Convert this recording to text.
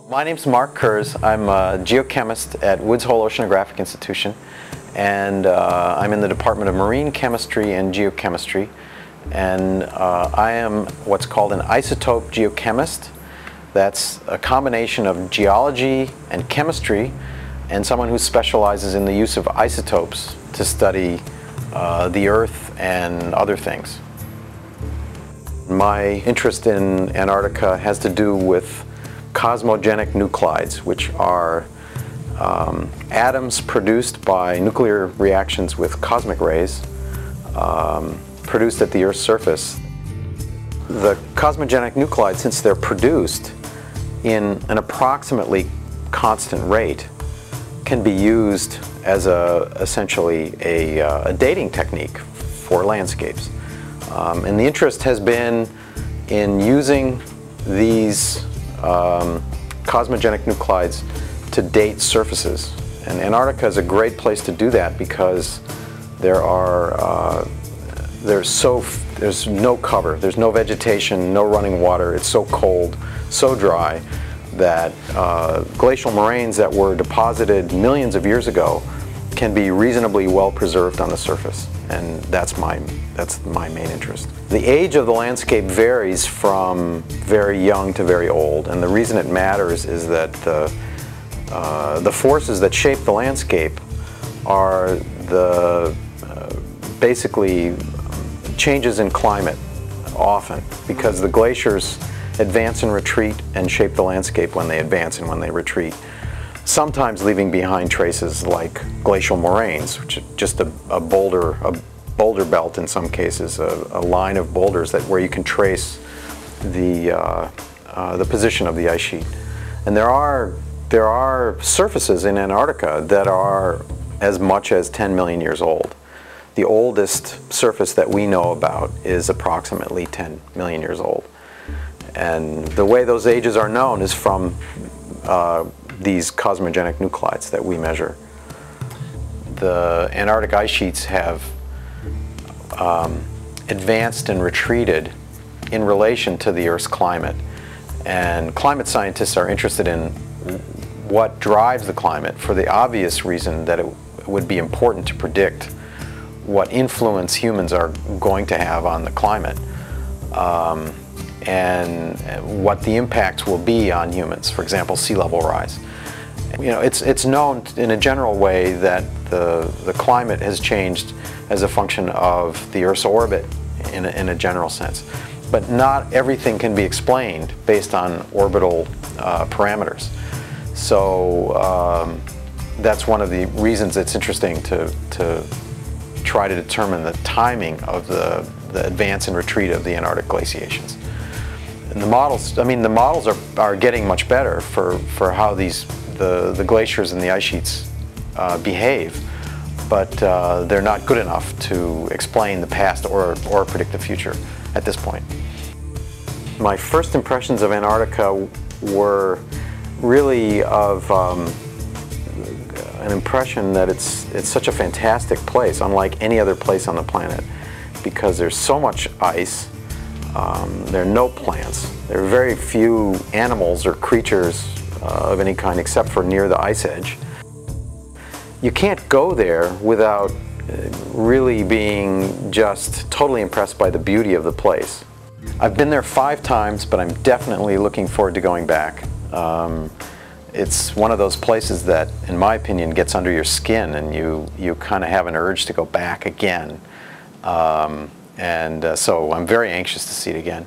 My name's Mark Kurz. I'm a geochemist at Woods Hole Oceanographic Institution, and I'm in the Department of Marine Chemistry and Geochemistry, and I am what's called an isotope geochemist. That's a combination of geology and chemistry, and someone who specializes in the use of isotopes to study the Earth and other things. My interest in Antarctica has to do with cosmogenic nuclides, which are atoms produced by nuclear reactions with cosmic rays produced at the Earth's surface. The cosmogenic nuclides, since they're produced in an approximately constant rate, can be used as essentially a dating technique for landscapes. And the interest has been in using these cosmogenic nuclides to date surfaces. And Antarctica is a great place to do that because there's no cover, there's no vegetation, no running water. It's so cold, so dry that glacial moraines that were deposited millions of years ago can be reasonably well preserved on the surface, and that's my main interest. The age of the landscape varies from very young to very old, and the reason it matters is that the forces that shape the landscape are basically changes in climate often, because the glaciers advance and retreat and shape the landscape when they advance and when they retreat, sometimes leaving behind traces like glacial moraines, which is just a boulder belt in some cases, a line of boulders where you can trace the position of the ice sheet. And there are surfaces in Antarctica that are as much as 10 million years old. The oldest surface that we know about is approximately 10 million years old. And the way those ages are known is from these cosmogenic nuclides that we measure. The Antarctic ice sheets have advanced and retreated in relation to the Earth's climate. And climate scientists are interested in what drives the climate for the obvious reason that it would be important to predict what influence humans are going to have on the climate. And what the impacts will be on humans, for example, sea level rise. You know, it's known in a general way that the climate has changed as a function of the Earth's orbit in a general sense. But not everything can be explained based on orbital parameters. So that's one of the reasons it's interesting to try to determine the timing of the advance and retreat of the Antarctic glaciations. And the models are getting much better for how the glaciers and the ice sheets behave, but they're not good enough to explain the past or predict the future at this point. My first impressions of Antarctica were really of an impression that it's such a fantastic place, unlike any other place on the planet, because there's so much ice. There are no plants. There are very few animals or creatures of any kind except for near the ice edge. You can't go there without really being just totally impressed by the beauty of the place. I've been there 5 times, but I'm definitely looking forward to going back. It's one of those places that, in my opinion, gets under your skin, and you kind of have an urge to go back again. So I'm very anxious to see it again.